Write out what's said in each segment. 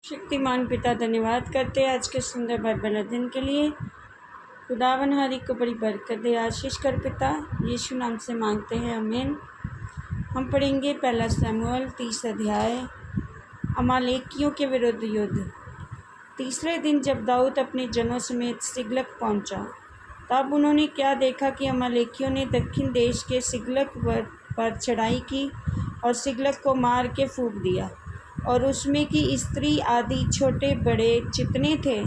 शक्तिमान पिता धन्यवाद करते हैं आज के सुंदर बाइबल अध्ययन के लिए। खुदावन हरी को बड़ी बरकत दे, आशीष कर पिता, यीशु नाम से मांगते हैं, आमीन। हम पढ़ेंगे पहला शमूएल 30 अध्याय, अमालेकियों के विरुद्ध युद्ध। तीसरे दिन जब दाऊद अपने जनों समेत सिगलग पहुंचा, तब उन्होंने क्या देखा कि अमालेकियों ने दक्षिण देश के सिगलग पर चढ़ाई की और सिगलग को मार के फूंक दिया, और उसमें की स्त्री आदि छोटे बड़े जितने थे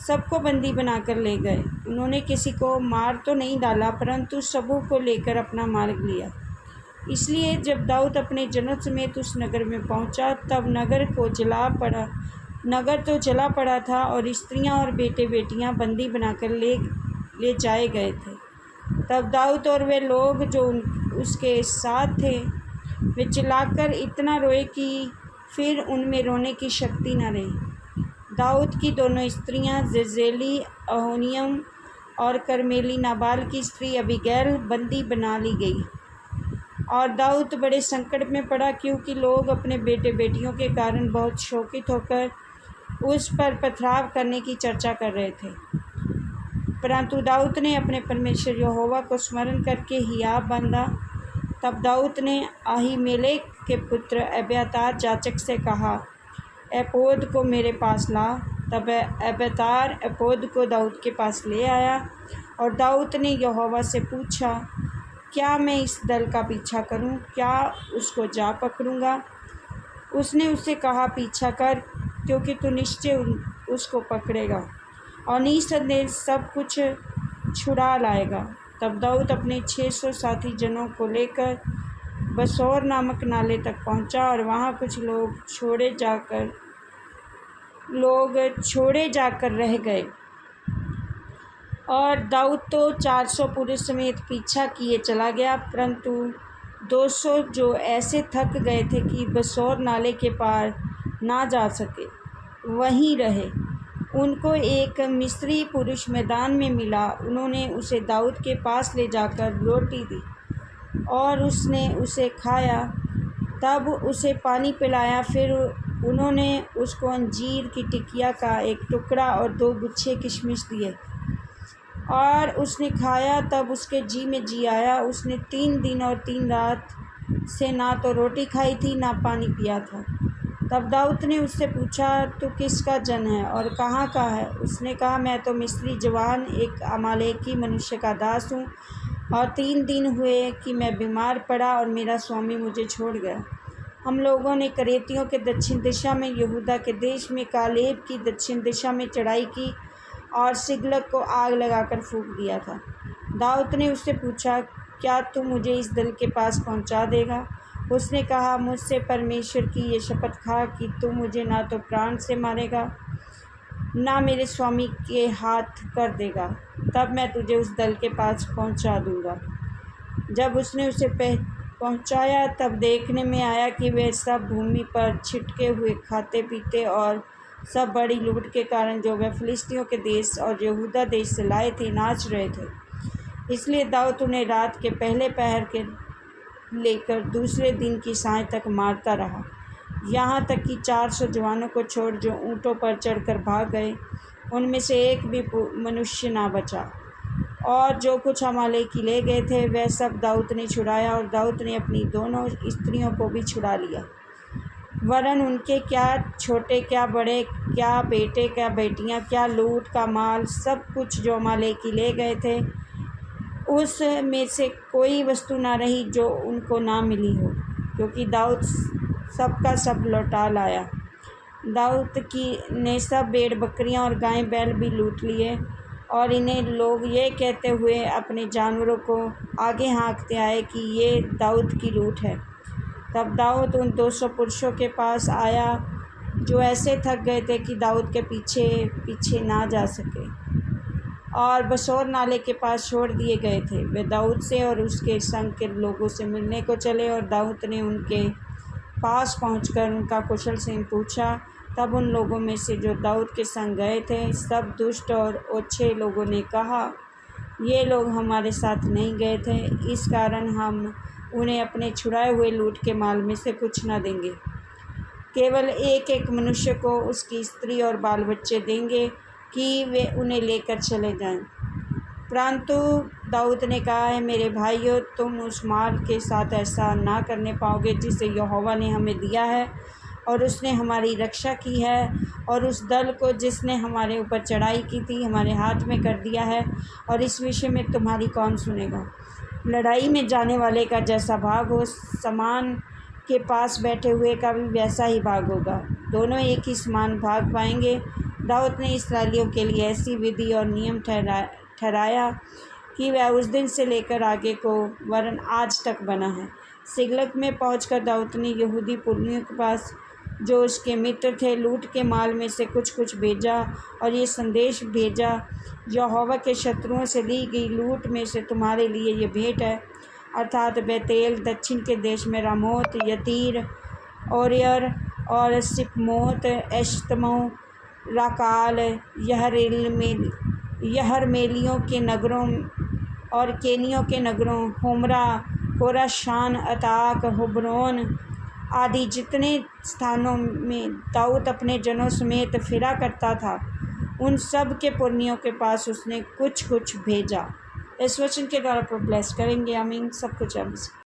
सबको बंदी बनाकर ले गए। उन्होंने किसी को मार तो नहीं डाला, परंतु सबों को लेकर अपना मार्ग लिया। इसलिए जब दाऊद अपने जनों समेत उस नगर में पहुंचा, तब नगर तो जला पड़ा था और स्त्रियां और बेटे बेटियां बंदी बनाकर ले जाए गए थे। तब दाऊद और वे लोग जो उसके साथ थे, वे चिल्लाकर इतना रोए कि फिर उनमें रोने की शक्ति न रही। दाऊद की दोनों स्त्रियां जजेली अहोनियम और कर्मेली नाबाल की स्त्री अबीगैल बंदी बना ली गई, और दाऊद बड़े संकट में पड़ा, क्योंकि लोग अपने बेटे बेटियों के कारण बहुत शोकित होकर उस पर पथराव करने की चर्चा कर रहे थे। परंतु दाऊद ने अपने परमेश्वर यहोवा को स्मरण करके हियाव बांधा। तब दाऊद ने अहीमेलेक के पुत्र अब्यातार याजक से कहा, एपोद को मेरे पास ला। तब अब्यातार एपोद को दाऊद के पास ले आया, और दाऊद ने यहोवा से पूछा, क्या मैं इस दल का पीछा करूं? क्या उसको जा पकड़ूंगा? उसने उससे कहा, पीछा कर, क्योंकि तू निश्चय उसको पकड़ेगा और निसंदेह सब कुछ छुड़ा लाएगा। तब दाऊद अपने 600 साथी जनों को लेकर बसोर नामक नाले तक पहुंचा, और वहां कुछ लोग छोड़े जाकर रह गए। और दाऊद तो 400 पुरुष समेत पीछा किए चला गया, परंतु 200 जो ऐसे थक गए थे कि बसोर नाले के पार ना जा सके, वहीं रहे। उनको एक मिस्री पुरुष मैदान में मिला। उन्होंने उसे दाऊद के पास ले जाकर रोटी दी और उसने उसे खाया। तब उसे पानी पिलाया। फिर उन्होंने उसको अंजीर की टिकिया का एक टुकड़ा और 2 गुच्छे किशमिश दिए, और उसने खाया। तब उसके जी में जी आया। उसने 3 दिन और 3 रात से ना तो रोटी खाई थी, ना पानी पिया था। तब दाऊद ने उससे पूछा, तू किसका जन है और कहाँ का है? उसने कहा, मैं तो मिस्री जवान एक अमालेकी मनुष्य का दास हूँ, और 3 दिन हुए कि मैं बीमार पड़ा और मेरा स्वामी मुझे छोड़ गया। हम लोगों ने करेतियों के दक्षिण दिशा में, यहूदा के देश में कालेब की दक्षिण दिशा में चढ़ाई की और सिगलग को आग लगाकर फूंक दिया था। दाऊद ने उससे पूछा, क्या तू मुझे इस दल के पास पहुँचा देगा? उसने कहा, मुझसे परमेश्वर की ये शपथ खा कि तू मुझे ना तो प्राण से मारेगा, ना मेरे स्वामी के हाथ कर देगा, तब मैं तुझे उस दल के पास पहुंचा दूंगा। जब उसने उसे पहुंचाया, तब देखने में आया कि वे सब भूमि पर छिटके हुए खाते पीते और सब बड़ी लूट के कारण जो वे फिलिस्तियों के देश और यहूदा देश से लाए थे नाच रहे थे। इसलिए दाऊद उन्हें रात के पहले पहर के लेकर दूसरे दिन की साँझ तक मारता रहा, यहाँ तक कि 400 जवानों को छोड़ जो ऊँटों पर चढ़कर भाग गए, उनमें से एक भी मनुष्य ना बचा। और जो कुछ अमालेकी ले गए थे वह सब दाऊद ने छुड़ाया, और दाऊद ने अपनी दोनों स्त्रियों को भी छुड़ा लिया। वरन उनके क्या छोटे क्या बड़े, क्या बेटे क्या बेटियां, क्या लूट का माल, सब कुछ जो अमालेकी ले गए थे, उस में से कोई वस्तु ना रही जो उनको ना मिली हो, क्योंकि दाऊद सबका सब लौटा लाया। दाऊद ने सब भेड़ बकरियां और गाय बैल भी लूट लिए, और इन्हें लोग ये कहते हुए अपने जानवरों को आगे हाँकते आए कि ये दाऊद की लूट है। तब दाऊद उन 200 पुरुषों के पास आया जो ऐसे थक गए थे कि दाऊद के पीछे पीछे ना जा सके, और बसोर नाले के पास छोड़ दिए गए थे। वे दाऊद से और उसके संग के लोगों से मिलने को चले, और दाऊद ने उनके पास पहुंचकर उनका कुशल क्षेम पूछा। तब उन लोगों में से जो दाऊद के संग गए थे, सब दुष्ट और ओछे लोगों ने कहा, ये लोग हमारे साथ नहीं गए थे, इस कारण हम उन्हें अपने छुड़ाए हुए लूट के माल में से कुछ न देंगे। केवल एक एक मनुष्य को उसकी स्त्री और बाल बच्चे देंगे कि वे उन्हें लेकर चले जाएं। परंतु दाऊद ने कहा है, मेरे भाइयों, तुम उस माल के साथ ऐसा ना करने पाओगे जिसे यहोवा ने हमें दिया है, और उसने हमारी रक्षा की है, और उस दल को जिसने हमारे ऊपर चढ़ाई की थी हमारे हाथ में कर दिया है, और इस विषय में तुम्हारी कौन सुनेगा। लड़ाई में जाने वाले का जैसा भाग हो, सामान के पास बैठे हुए का भी वैसा ही भाग होगा। दोनों एक ही समान भाग पाएंगे। दाऊद ने इस्राएलियों के लिए ऐसी विधि और नियम ठहराया कि वह उस दिन से लेकर आगे को वरन आज तक बना है। सिगलग में पहुंचकर दाऊद ने यहूदी पुरनियों के पास, जो उसके मित्र थे, लूट के माल में से कुछ कुछ भेजा और ये संदेश भेजा, यहोवा के शत्रुओं से ली गई लूट में से तुम्हारे लिए ये भेंट है, अर्थात बेतेल, दक्षिण के देश में रामोत, यतीर, ओरियर और सिपमोत, एश्तमो, राकाल, यहरमेलियों के नगरों और केनियों के नगरों, होमरा, कोराशान, अताक, हुब्रोन आदि जितने स्थानों में दाऊद अपने जनों समेत फिरा करता था, उन सब के पुरनियों के पास उसने कुछ कुछ भेजा। इस वचन के द्वारा ब्लेस करेंगे। आमीन। सब कुछ अब